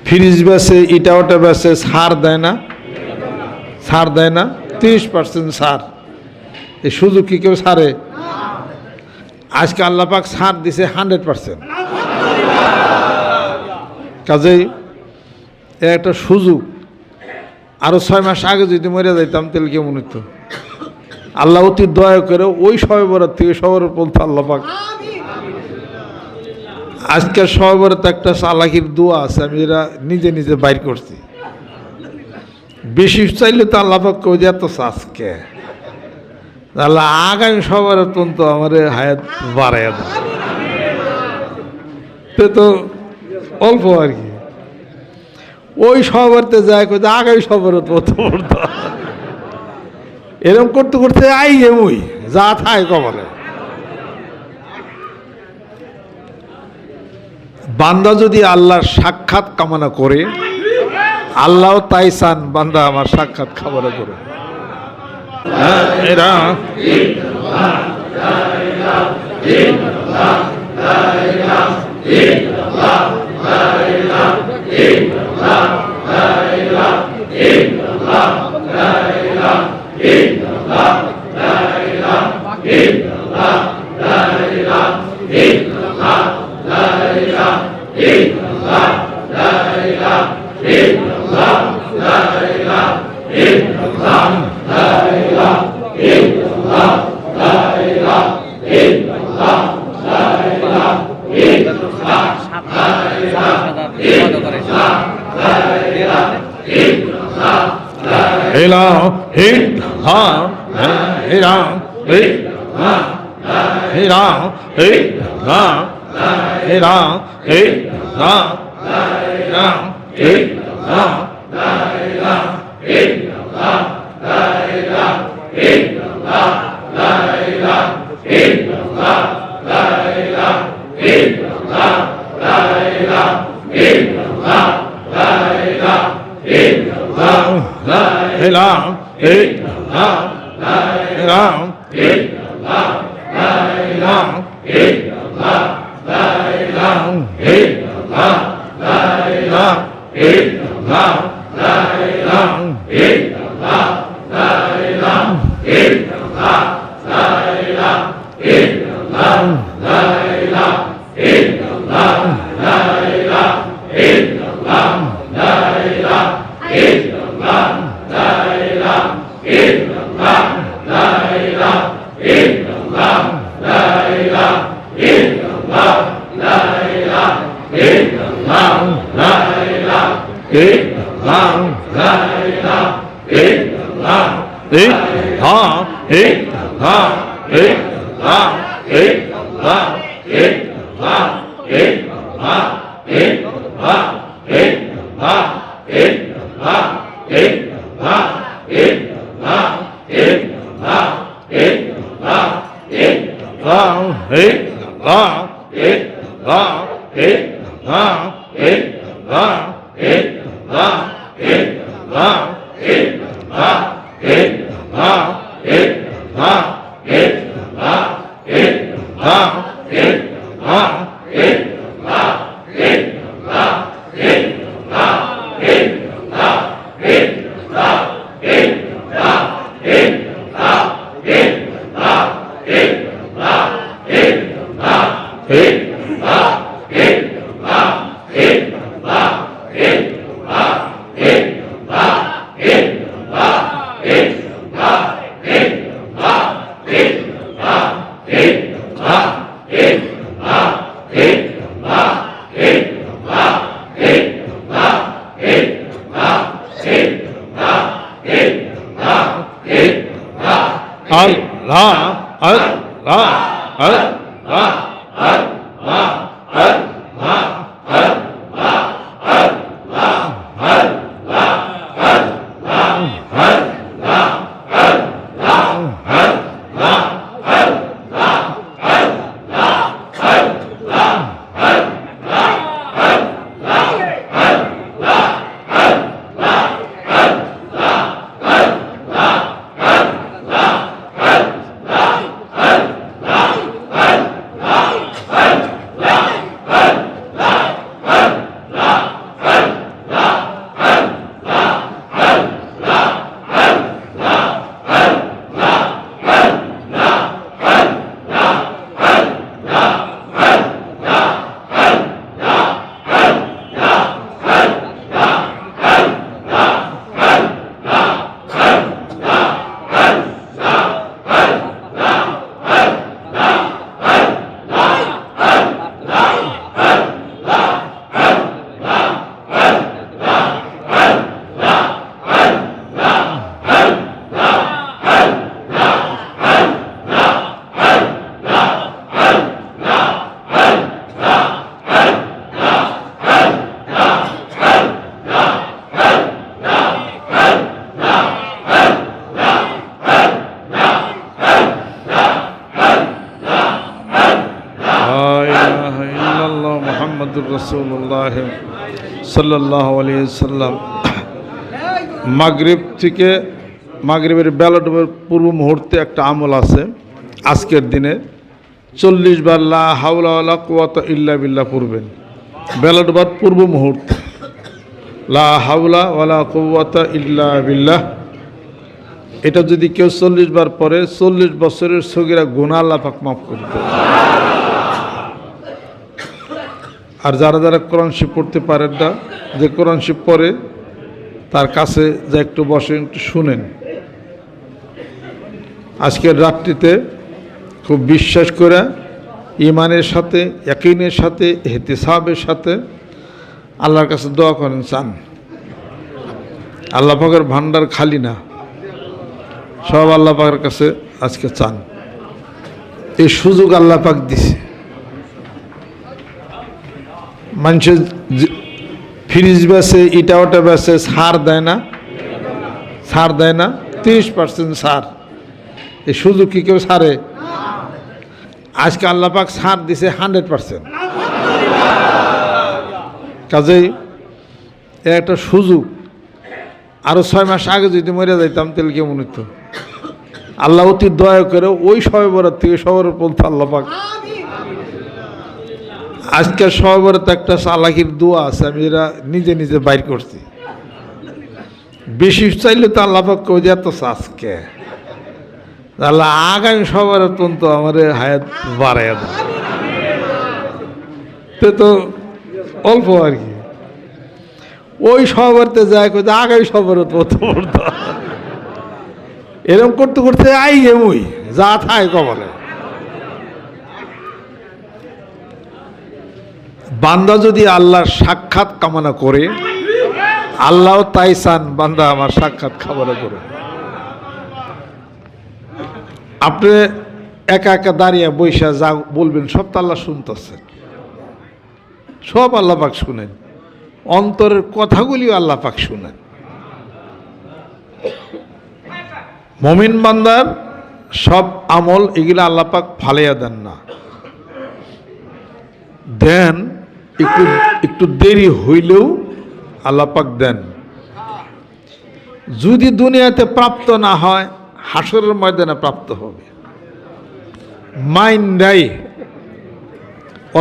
Fridge বেচে, ইটা ওটা বেচে, ছাড় দেয় না? ছাড় দেয় না? 30% ছাড়। এই সুযোগ কি কেউ ছাড়ে? আজকে আল্লাহ পাক ছাড় দিছে 100%। কাজেই একটা সুযোগ। আরো 6 মাস আগে যদি মরে যাইতাম তাহলে কেমন হতো? আল্লাহ অতি দয়া করে ওই শবে বরাত থেকে সবার বলতে আল্লাহ পাক আজকে শবে বরাত একটা চালাকির দোয়া আছে, আমি এরা নিজে নিজে বাইর করছি। বেশি চাইলে তো আল্লাহ পাক কই যে এত আজকে আল্লাহ আগামী শবে বরাত পর্যন্ত আমার হায়াত বাড়াইয়া দেয়। তো অল্প আর কি। ওই সবারতে যায় কই আগামী সবার পড়তো। এরকম করতে করতে আই এমই যা থাই কবলে। বান্দা যদি আল্লাহর সাক্ষাৎ কামনা করে, আল্লাহ তাই চান বান্দা আমার সাক্ষাৎ কামনা করে। এরা হেলা হিট হা হেরা হে হেরা হে হা হেরা হে হা হেরা হে হা হেলা হে হা হেরা হে হা হেরা হে হা হেরা হে হা হেরা হে হা হেরা হে হা হেরা হে হা হেরা হে হা হেরা হে হা হেরা হে হা হেরা হে সাল্লাল্লাহু আলাইহি সাল্লাম মাগরিব থেকে মাগরিবের বেলা ডোবার পূর্ব মুহূর্তে একটা আমল আছে। আজকের দিনে 40 বার লা হাওলা ওয়ালা কুওয়াতা ইল্লা বিল্লাহ পড়বেন। বেলা ডোবার পূর্ব মুহূর্তে লা হাওলা ওয়ালা কুওয়াতা ইল্লা বিল্লাহ। এটা যদি কেউ 40 বার পরে 40 বছরের সগীরা গুনাহ আল্লাহ পাক মাফ করে দেন। আর যারা যারা কোরআন শরীফ পড়তে পারেন না, যে কোরআন শরীফ পড়ে তার কাছে যা একটু বসে একটু শুনেন। আজকের রাত্রিতে খুব বিশ্বাস করে ইমানের সাথে, ইয়াকিনের সাথে, ইহতিসাবের সাথে আল্লাহর কাছে দোয়া করেন, চান। আল্লাহ পাকের ভান্ডার খালি না, সব আল্লাহ পাকের কাছে আজকে চান। এই সুযোগ আল্লাহ পাক দিছে। মানুষের ফ্রিজ বেছে, ইটা ওটা বেছে, ছাড় দেয় না, ছাড় দেয় না, 30% ছাড়। এই সুযোগ কি কেউ ছাড়ে? আজকে আল্লাহ পাক ছাড় দিছে 100%। কাজেই একটা সুযোগ। আরো 6 মাস আগে যদি মরে যাইতাম তাহলে কেমন হইতো? আল্লাহ অতি দয়া করে ওই শবে বরাত থেকে শবে বলতে আল্লাহ পাক আজকে শবে বরাত একটা চালাকির দোয়া আছে, আমি এরা নিজে নিজে বাইর করছি। বেশি চাইলে তো আল্লাহ পাক কই যে এত আজকে আল্লাহ আগামী শবে বরাত পর্যন্ত আমার হায়াত বাড়াইয়া দেয়। তো অল্প আর কি। ওই শবে বরাতে যায় কই আগামী শবে বরাত পর্যন্ত এরকম করতে করতে আই এমই যা থাই কবলে। বান্দা যদি আল্লাহর সাক্ষাৎ কামনা করে, আল্লাহ তাই চান বান্দা আমার সাক্ষাৎ কামনা করে। আপনি একা একা দাঁড়িয়ে বৈশা যা বলবেন সব তো আল্লাহ শুনতেছেন, সব আল্লাহ পাক শুনেন। অন্তরের কথাগুলিও আল্লাহ পাক শুনেন। মুমিন বান্দার সব আমল এগুলো আল্লাহ পাক ফালাইয়া দেন না, দেন একটু একটু দেরি হইলেও আল্লাহ পাক দেন। যদি দুনিয়াতে প্রাপ্ত না হয়, হাসরের ময়দানে প্রাপ্ত হবে। মাইন নাই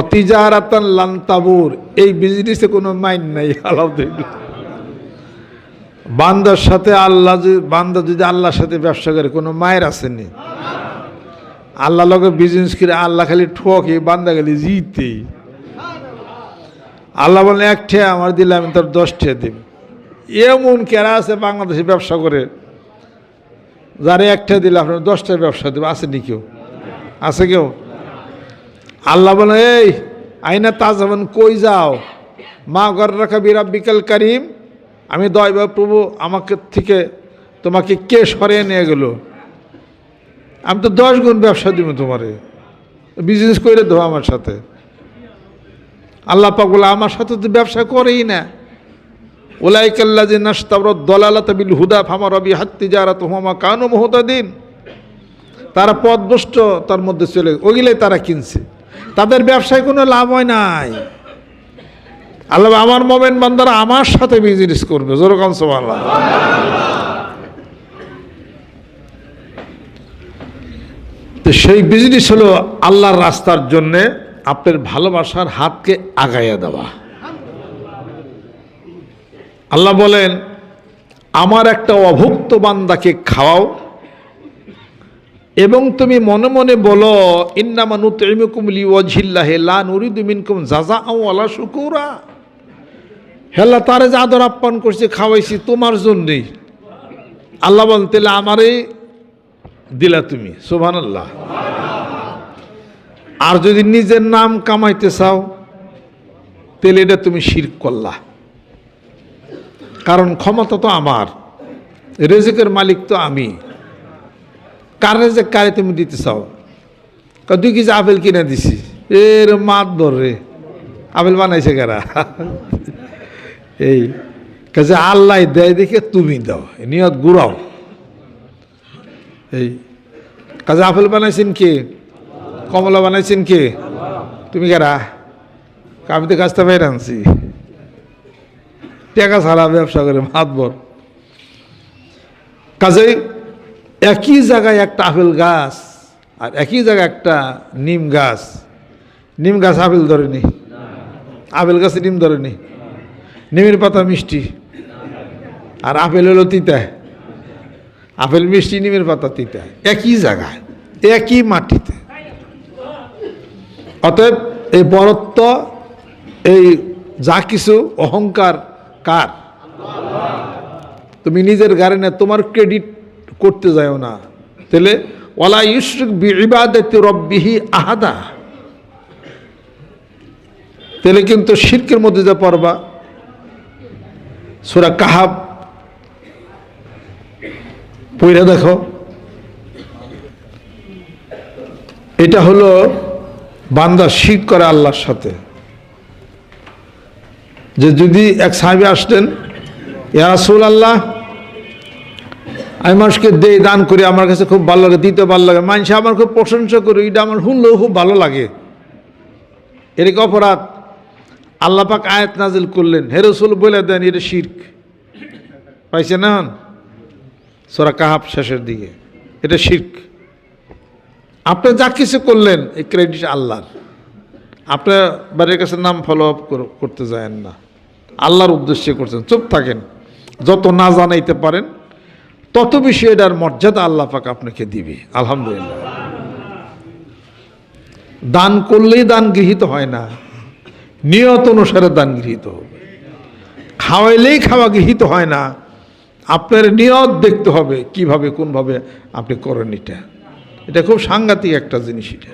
অতিজারাতান লান তাবুর, এই বিজনেসে কোনো মাইন নাই। আলহামদুলিল্লাহ। বান্দার সাথে আল্লাহ, বান্দা যদি আল্লাহর সাথে ব্যবসা করে কোনো মায়ের আসেনি। আল্লাহ লগে বিজনেস করে আল্লাহ খালি ঠকে, বান্দা খালি জিতে। আল্লাহ বলেন 1 টাকা আমার দিলে আমি তোর 10 টাকা দিব। এমন কেরা আছে বাংলাদেশে ব্যবসা করে, যারা 1 টাকা দিলে আপনার 10 টাকা ব্যবসা দেবে? আসেনি কেউ? আছে কেউ? আল্লাহ বলে এই আইনা তাজাবান, কই যাও? মা ঘর রাখা বিরাব্বিকাল কারিম, আমি দয়বা প্রভু আমাকে থেকে তোমাকে কে সরিয়ে নিয়ে গেল? আমি তো 10 গুণ ব্যবসা দিব তোমারে, বিজনেস করে দেবো আমার সাথে। আল্লাহ পাক বলে আমার সাথে তো ব্যবসা করেই না। উলাইকাল্লাযিনা ইশতারাদ দালালাতা বিল হুদা ফামা রাবিহাত তিজারাতুহুম ওয়া কানু মুহতাদিন। তারা পথভ্রষ্ট তার মধ্যে চলে, ওইগুলাই তারা কিনছে, তাদের ব্যবসায় কোনো লাভ হয় নাই। আল্লাহ আমার মুমিন বান্দারা আমার সাথে বিজনেস করবে, জোরে কোন সুবহানাল্লাহ। তো সেই বিজনেস হলো আল্লাহর রাস্তার জন্যে আপনার ভালোবাসার হাতকে আগাইয়া দেওয়া। আল্লাহ বলেন আমার একটা অভুক্ত বান্দাকে খাওয়াও এবং তুমি মনে মনে বলো ইন্নামা নুতইমুকুম লিওয়াজহিল্লাহি লা নুরিদু মিনকুম জাযাআন ওয়ালা শুকুরা। হেল্লা তারে যে আদর আপ্যায়ন করছে, খাওয়াইছি তোমার জন্যই। আল্লাহ বলেন তাহলে আমারই দিলা তুমি, সুবহানাল্লাহ। আর যদি নিজের নাম কামাইতে চাও তাহলে এটা তুমি শিরক করলা, কারণ ক্ষমতা তো আমার, রিজিকের মালিক তো আমি। কার রেজেক কারে তুমি দিতে চাও? 2 কেজি আপেল কিনে দিছি, এর মাত ধরে আপেল বানাইছে কারা? এই কাজে আল্লাহ দেয় দেখে তুমি দাও, নিয়ত গুড়াও। এই কাজে আপেল বানাইছেন কে? কমলা বানাইছেন কে? তুমি কারা? আমি তো গাছটা বাইরে আনছি। টাকা ছাড়া ব্যবসা করে মাতবর। কাজেই একই জায়গায় একটা আপেল গাছ আর একই জায়গায় একটা নিম গাছ, নিম গাছ আপেল ধরেনি, আপেল গাছে নিম ধরেনি। নিমের পাতা মিষ্টি আর আপেল হলো তিতা, আপেল মিষ্টি, নিমের পাতা তিতা, একই জায়গায় একই মাটিতে। অতএব এই বরত্ব, এই যা কিছু অহংকার কার? তুমি নিজের গাড়ি তোমার ক্রেডিট করতে যাও না। তাহলে ওয়ালা ইউশরিক বিইবাদাতি রাব্বিহি আহাদা, তাহলে কিন্তু শিরকের মধ্যে যা পড়বা। সূরা কাহাব পড়ে দেখো, এটা হলো বান্দা শিরক করে আল্লাহর সাথে। যে যদি এক সাহাবী আসতেন, ইয়া রাসূলুল্লাহ, আমি মানুষকে দেই, দান করি, আমার কাছে খুব ভালো লাগে, দিতে ভালো লাগে, মানুষ আমার খুব প্রশংসা করি, এটা আমার শুনলেও খুব ভালো লাগে, এর কি অপরাধ? আল্লাহ পাক আয়াত নাজিল করলেন, হে রাসূল বলে দেন এটা শিরক। পাইছেন না সূরা কাহাব শেষের দিকে, এটা শিরক। আপনি যা কিছু করলেন এই ক্রেডিট আল্লাহর, আপনার বাড়ির কাছে নাম ফলো আপ করতে যায়েন না, আল্লাহর উদ্দেশ্যে করছেন, চুপ থাকেন। যত না জানাইতে পারেন তত বেশি এটার মর্যাদা আল্লাহ পাক আপনাকে দিবে। আলহামদুলিল্লাহ। দান করলেই দান গৃহীত হয় না, নিয়ত অনুসারে দান গৃহীত হবে। খাওয়াইলেই খাওয়া গৃহীত হয় না, আপনার নিয়ত দেখতে হবে কিভাবে কোনভাবে আপনি করেন। এটা খুব সাংঘাতিক একটা জিনিস। এটা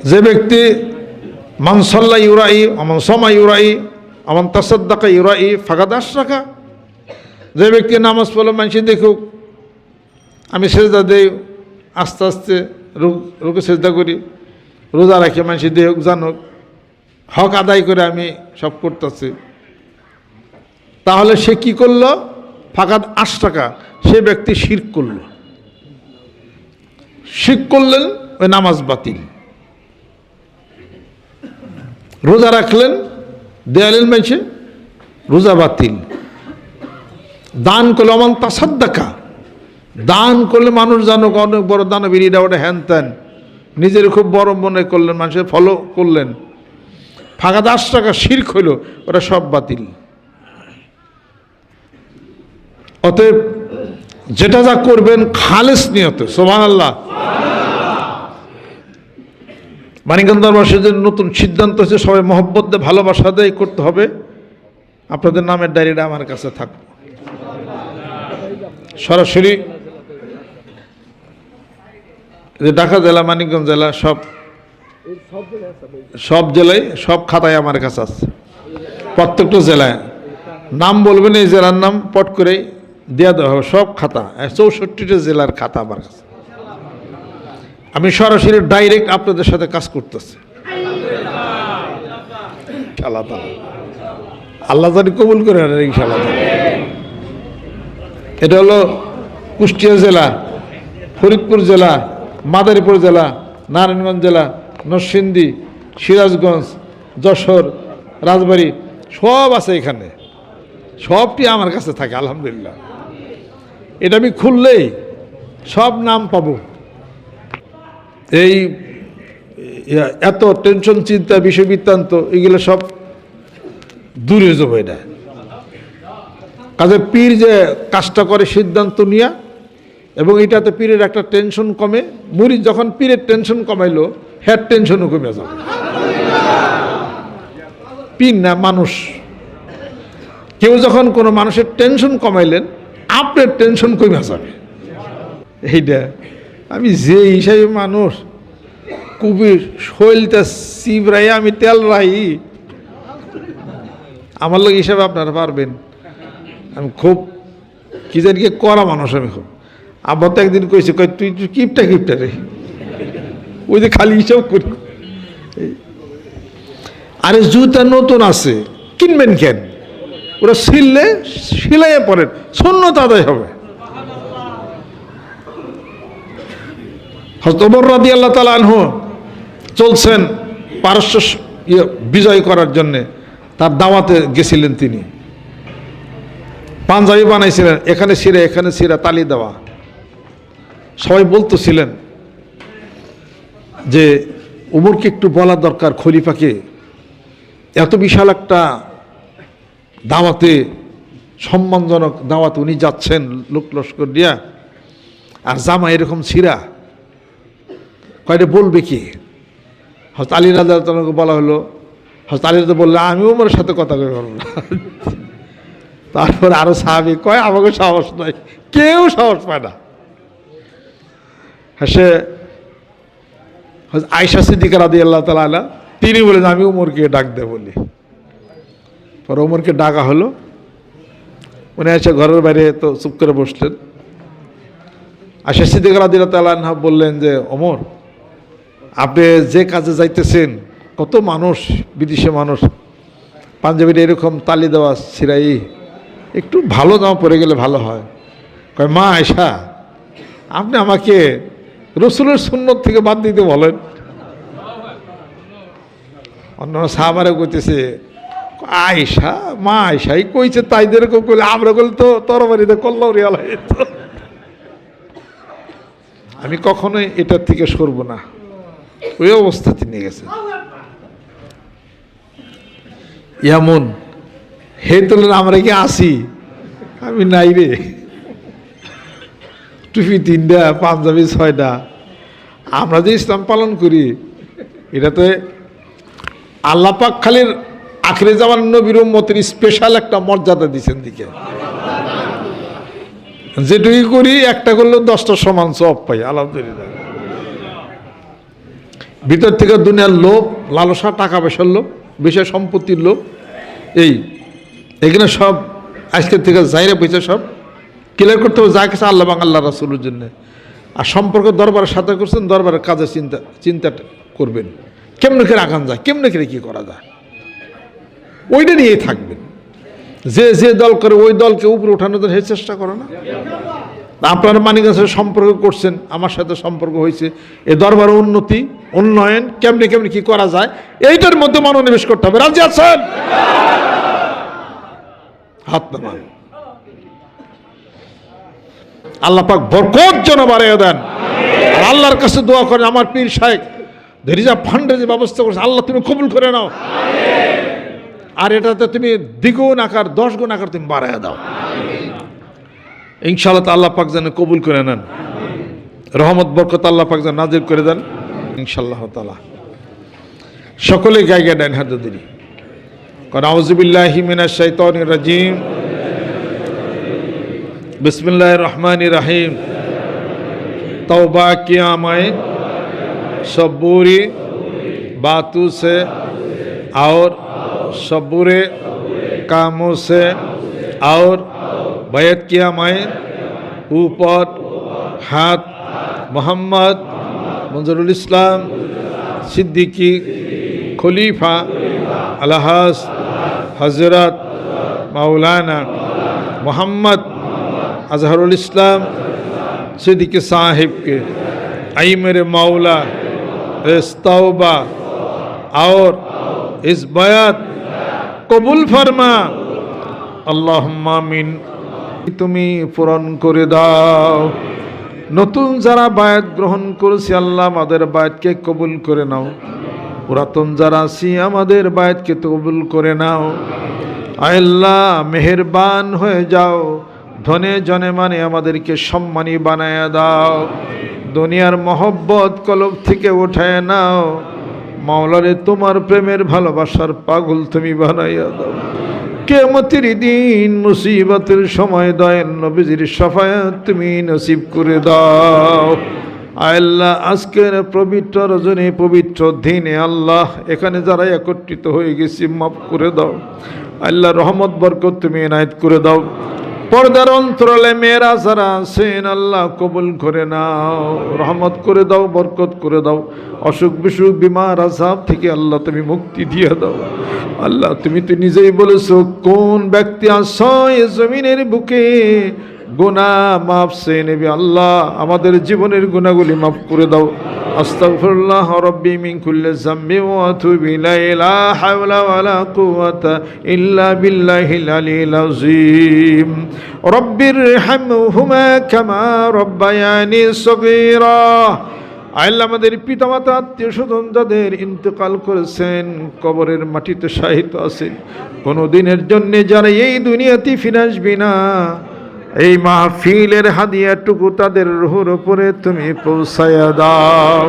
যে ব্যক্তি মান সাল্লা ইউরাই আমান সমা ইউরাই আমান তাসাদ্দাকা ইউরাই ফাকাদ আশরাকা, যে ব্যক্তি নামাজ পড়লে মানুষ দেখুক, আমি সেজদা দেই, আস্তে আস্তে রুকে সেজদা করি, রোজা রাখি, মানুষ দেখুক, জানুক, হক আদায় করে আমি সব করতেছি, তাহলে সে কি করলো? ফাকাদ আশরাকা, সে ব্যক্তি শিরক করল। শিরক করলেন, ওই নামাজ বাতিল। রোজা রাখলেন, দেয়ালেন মাইছে, রোজা বাতিল। দান করলে অমান তাসাদ্দাকা, দান করলে মানুষ জানুক অনেক বড় দানবীর, এটা ওটা হ্যান ত্যান, নিজের খুব বড় মনে করলেন, মানুষের ফলো করলেন, ফাকাদ আশরাকা, শিরক হইল, ওটা সব বাতিল। অতএব যেটা যা করবেন খালেস নিয়তে, সুবহানাল্লাহ। মানিকগঞ্জ দরবারের নতুন সিদ্ধান্ত হচ্ছে সবাই মহব্বত দিয়ে ভালোবাসা দিয়ে করতে হবে। আপনাদের নামের ডায়েরিটা আমার কাছে থাকবে, সরাসরি যে ঢাকা জেলা, মানিকগঞ্জ জেলা, সব জেলায় সব খাতায় আমার কাছে আছে। প্রত্যেকটা জেলায় নাম বলবেন, এই জেলার নাম পট করে দেওয়া দেওয়া হবে, সব খাতা, 64টা জেলার খাতা আমার কাছে। আমি সরাসরি ডাইরেক্ট আপনাদের সাথে কাজ করতেছি। আল্লাহ জানি কবুল করে ইনশাআল্লাহ। এটা হলো কুষ্টিয়া জেলা, ফরিদপুর জেলা, মাদারীপুর জেলা, নারায়ণগঞ্জ জেলা, নরসিংদী, সিরাজগঞ্জ, যশোর, রাজবাড়ী, সব আছে এখানে, সবটি আমার কাছে থাকে। আলহামদুলিল্লাহ। এটা আমি খুললেই সব নাম পাবো। এই এত টেনশন, চিন্তা, বিষয় বৃত্তান্ত, এগুলো সব দূরে যাবে। এটা কাজে পীর যে কাজটা করে সিদ্ধান্ত নিয়া, এবং এটাতে পীরের একটা টেনশন কমে। মুরিদ যখন পীরের টেনশন কমাইলো, হ্যাঁ টেনশনও কমে যাবে। পীর না, মানুষ। কেউ যখন কোনো মানুষের টেনশন কমাইলেন, আপনার টেনশন কমে যাবে। এইটা আমি যে হিসাবে মানুষ, কুবির শৈলটা চিবরাই আমি তেল রাহি, আমার লোক হিসাবে আপনারা পারবেন। আমি খুব কি জানি কি করা মানুষ। আমি খুব আব্বা তো একদিন কইছে, কই তুই কিপটা রে, ওই যে খালি হিসাব করি। আরে জুতা নতুন আছে, কিনবেন কেন? ওরা সিললে সিলাইয়ে পড়েন, সুন্নত আদায় হবে। হযরত ওমর রাদিয়াল্লাহু তাআলা আনহু চলছেন পারস্য বিজয় করার জন্যে তার দাওয়াতে গেছিলেন। তিনি পাঞ্জাবি বানাইছিলেন, এখানে সিরা তালি দেওয়া। সবাই বলতেছিলেন যে উমরকে একটু বলা দরকার, খলিফাকে এত বিশাল একটা দাওয়াতে, সম্মানজনক দাওয়াতে উনি যাচ্ছেন লোক লস্কর দিয়া, আর জামা এরকম ছিঁড়া, কয়টা বলবে কি? হযরত আলী রাদিয়াল্লাহু তাআলাকে বলা হলো। হযরত আলী রাদিয়াল্লাহু বললে আমি ওমরের সাথে কথা কই পারবো না। তারপর আরো সাহাবী কয় আমাকে সাহস নাই, কেউ সাহস পায় না। সে আয়েশা সিদ্দিকা রাদিয়াল্লাহু তাআলা আনহা, তিনি বলেন আমি ওমরকে ডাক দে বলি। পরে ওমরকে ডাকা হলো, উনি এসে ঘরের বাইরে তো চুপ করে বসলেন। আয়েশা সিদ্দিকা রাদিয়াল্লাহু তাআলা আনহা বললেন যে ওমর, আপনি যে কাজে যাইতেছেন, কত মানুষ, বিদেশে মানুষ, পাঞ্জাবির এরকম তালি দেওয়া ছিড়াই, একটু ভালো জামা পরে গেলে ভালো হয়। কয় মা আয়েশা, আপনি আমাকে রসুলের সুন্নত থেকে বাদ দিতে বলেন। অন্য সাহাবারা কইতেছে আয়েশা, মা আয়েশাই কইছে, তাইদের কইলে আমরা কইলে তো তরবারিতে কল্লাও রিয়াল হইত। আমি কখনোই এটার থেকে সরব না, ওই অবস্থা তিনি গেছেন। এমন হে তোলেন আমরা কি আসি? আমি নাই রে, টুপি 3টা, পাঞ্জাবি 6টা। আমরা যে ইসলাম পালন করি, এটাতে আল্লাহ পাক খালি আখিরে জামান নবীর উম্মতের স্পেশাল একটা মর্যাদা দিচ্ছেন দিকে। যেটুকু করি একটা করলেও 10টা সমান সব পাই, আলহামদুলিল্লাহ। ভিতর থেকে দুনিয়ার লোভ, লালসা, টাকা পয়সার লোভ, বিষয় সম্পত্তির লোভ, এখানে সব আজকের থেকে যাইরে পয়সা সব ক্লিয়ার করতে হবে, যা কিছু আল্লাহ এবং আল্লাহ রাসূলের জন্য। আর সম্পর্ক দরবারের সাথে করছেন, দরবারের কাজে চিন্তা করবেন, কেমনে করে আগান যায়, কেমনে করে কী করা যায়, ওইটা নিয়েই থাকবেন। যে দল করে ওই দলকে উপরে ওঠানোর জন্য চেষ্টা করে না। আপনারা মানিকগঞ্জের সাথে সম্পর্ক করছেন, আমার সাথে সম্পর্ক হয়েছে, এ দরবার উন্নতি, উন্নয়ন কেমনে কেমনে কি করা যায়, এইটার মধ্যে মনোনিবেশ করতে হবে। রাজি আছেন? হাত নামান। আল্লাহ পাক বরকত যেন বাড়িয়ে দেন। আর আল্লাহর কাছে দোয়া করেন, আমার পীর শাইখ রিজার্ভ ফান্ডের যে ব্যবস্থা করছে, আল্লাহ তুমি কবুল করে নাও, আর এটাতে তুমি দ্বিগুণ আকার, 10 গুণ আকার তুমি বাড়াইয়া দাও। ইনশাআল্লাহ আল্লাহ পাক যেন কবুল করে নেন, রহমত বরকত আল্লাহ পাক যেন নাজিল করে দেন ইনশাআল্লাহ তাআলা। সকলে গায়ে গায়ে দেন হাত দিন। কারণ আউযু বিল্লাহি মিনাশ শাইতানির রাজিম, बिस्मिल्लाहिर रहमानिर रहीम। तौबा किया मैं सब बुरी बातों से और सब बुरे कामों से, और बैत किया मैं ऊपर हाथ मोहम्मद मंजरुल इस्लाम सिद्दीकी खलीफा अलहाज हजरत मौलाना मोहम्मद अजहरुल इस्लाम सिद्दीकी साहिब के आई मेरे मौला इस तौबा और इस बयात कबूल फरमा, अल्लाहुम्मा आमीन। তুমি পূরণ করে দাও। নতুন যারা বায়াত গ্রহণ করেছি, আল্লাহ আমাদের বায়াতকে কবুল করে নাও। পুরাতন যারা আছি, আমাদের বায়াতকে কবুল করে নাও। আল্লাহ মেহেরবান হয়ে যাও, ধনে জনে মানে আমাদেরকে সম্মানী বানায়া দাও। দুনিয়ার মহব্বত কলব থেকে উঠায় নাও। মাওলারে তোমার প্রেমের ভালোবাসার পাগল তুমি বানাইয়া দাও। কিয়ামতের দিন মুসিবতের সময় দয়াল নবীজির শাফায়াত তুমি নসিব করে দাও। আল্লাহ আজকের পবিত্র রজনী, পবিত্র দিনে আল্লাহ এখানে যারা একত্রিত হয়ে গেছি, মাফ করে দাও। আল্লাহ রহমত বরকত তুমি এনায়েত করে দাও। পর্দার অন্তরালে মেয়েরা যারা আছেন, আল্লাহ কবুল করে নাও, রহমত করে দাও, বরকত করে দাও। অসুখ বিসুখ বিমার আযাব থেকে আল্লাহ তুমি মুক্তি দিয়ে দাও। আল্লাহ তুমি তো নিজেই বলেছো, কোন ব্যক্তি আশ্রয় জমিনের বুকে গুনাহ মাফ চেয়ে নেবে। আল্লাহ আমাদের জীবনের গুনাহগুলি মাফ করে দাও। আস্তাগফিরুল্লাহ রাব্বি মিন কুল্লি যামবি ওয়া আতুবু ইলাইহি লা হাওলা ওয়ালা কুওয়াতা ইল্লা বিল্লাহিল আলিয়্যিল আযীম রব্বিরহামহুমা কামা রব্বায়ানি সগীরা। আল্লাহ আমাদের পিতামাতা আত্মীয় স্বজন যাদের ইন্তেকাল করেছেন, কবরের মাটিতে শায়িত আছেন, কোনো দিনের জন্য যারা এই দুনিয়াতে ফিরে আসবে না, এই মাহফিলের হাদিয়াটুকু তাদের রুহের উপরে তুমি পৌঁছায়া দাও।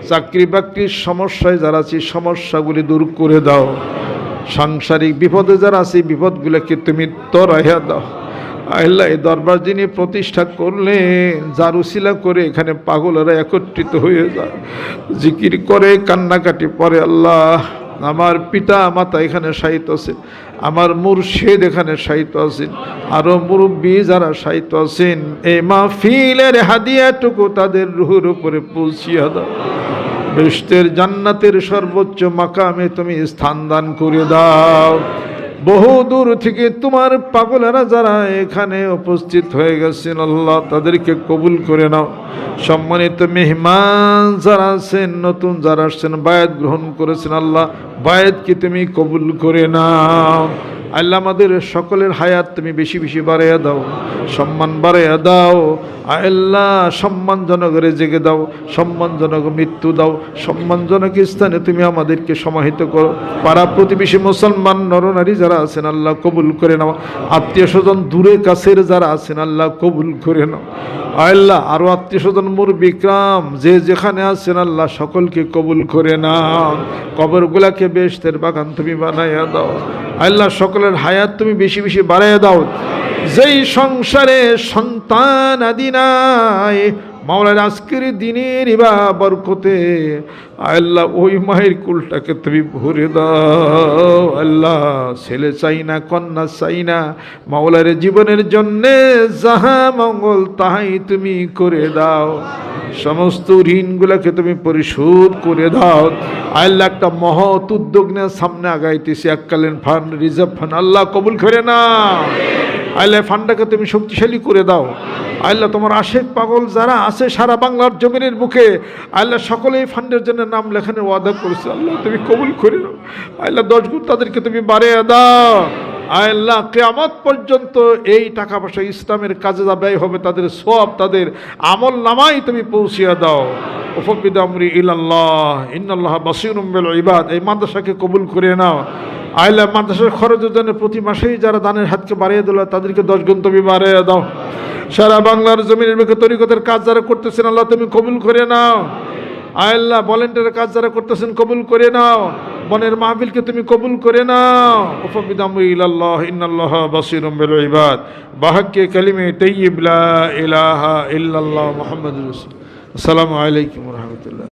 চাকরি বাকরির সমস্যায় যারা আছে সমস্যাগুলি দূর করে দাও। সাংসারিক বিপদে যারা আছে বিপদগুলোকে তুমি তরাইয়া দাও। আল্লাহ এই দরবার যিনি প্রতিষ্ঠা করলেন, যার উসিলা করে এখানে পাগলেরা একত্রিত হয়ে যায়, জিকির করে কান্নাকাটি পরে, আল্লাহ আমার পিতা মাতা এখানে শায়িত আছেন, আমার মুর্শিদ এখানে শায়িত আছেন, আরও মুরব্বী যারা শায়িত আছেন, এই মাহফিলের হাদিয়াটুকু তাদের রুহের উপরে পৌঁছিয়া দাও। বেহেশতের জান্নাতের সর্বোচ্চ মাকামে তুমি স্থান দান করে দাও। বহু দূর থেকে তোমার পাগলেরা যারা এখানে উপস্থিত হয়ে গেছেন, আল্লাহ তাদেরকে কবুল করে নাও। সম্মানিত মেহমান যারা আছেন, নতুন যারা আসছেন, বায়াত গ্রহণ করেছেন, আল্লাহ বায়াতকে তুমি কবুল করে নাও। আল্লাহ আমাদের সকলের হায়াত তুমি বেশি বেশি বাড়াইয়া দাও, সম্মান বাড়াইয়া দাও। আল্লাহ সম্মানজনক রেজেকে দাও, সম্মানজনক মৃত্যু দাও, সম্মানজনক স্থানে তুমি আমাদেরকে সমাহিত করো। পাড়া প্রতিবেশী মুসলমান নরনারী যারা আছেন, আল্লাহ কবুল করে নাও। আত্মীয় স্বজন দূরে কাছের যারা আছেন, আল্লাহ কবুল করে নাও। আল্লাহ আরও আত্মীয় স্বজন মুরবিক্রাম যে যেখানে আছেন, আল্লাহ সকলকে কবুল করে নাও। কবরগুলাকে বেহেশতের বাগান তুমি বানাইয়া দাও। আল্লাহ সকলের হায়াত তুমি বেশি বেশি বাড়াইয়া দাও। যেই সংসারে সন্তান আদি নাই, মাওলার আজকের দিনের ইবা বরকতে আল্লাহ ওই মায়ের কুলটাকে তুমি ভরে দাও। আল্লাহ ছেলে চাই না, কন্যা চাই না, মাওলার জীবনের জন্যে যাহা মঙ্গল তাহাই তুমি করে দাও। সমস্ত ঋণগুলোকে তুমি পরিশোধ করে দাও। আল্লাহ একটা মহৎ উদ্যোগ নিয়ে সামনে আগাইতেছি, এককালীন ফান্ড, রিজার্ভ ফান্ড, আল্লাহ কবুল করে না। আল্লাহ ফান্ডটাকে তুমি শক্তিশালী করে দাও। আল্লাহ তোমার আশেক পাগল যারা আছে সারা বাংলার জমিনের মুখে, আল্লাহ সকলেই ফান্ডের জন্য নাম লেখানোর ওয়াদা করেছে, আল্লাহ তুমি কবুল করে নাও। আল্লাহ 10 গুণ তাদেরকে তুমি বাড়িয়ে দাও। আল্লাহ কিয়ামত পর্যন্ত এই টাকা পয়সা ইসলামের কাজে যা ব্যয় হবে, তাদের সওয়াব তাদের আমল নামাই তুমি পৌঁছিয়ে দাও। উফবিদ আমরি ইলাল্লাহ ইন্নাল্লাহ বাসীরুম বিল ইবাদ। এই মাদ্রাসাকে কবুল করে নাও। আল্লাহ মাদ্রাসার খরচের জন্য প্রতি মাসেই যারা দানের হাতকে বাড়িয়ে দিল, তাদেরকে 10 গুণ তুমি বাড়িয়ে দাও। সারা বাংলার জমিনের মুখে তরিকতের কাজ যারা করতেছেন, আল্লাহ তুমি কবুল করে নাও। আল্লাহ ভলেন্টিয়ারের কাজ যারা করতেছেন কবুল করে নাও। বনের মাহফিলকে তুমি কবুল করে নাও। উফবিদ আমরি ইলাল্লাহ ইন্নাল্লাহ বাসীরুম বিল ইবাদ। বাহাক্কে কালিমে তাইয়্যিব লা ইলাহা ইল্লাল্লাহ মুহাম্মাদুর রাসূল। আসসালামু আলাইকুম ওয়া রাহমাতুল্লাহ।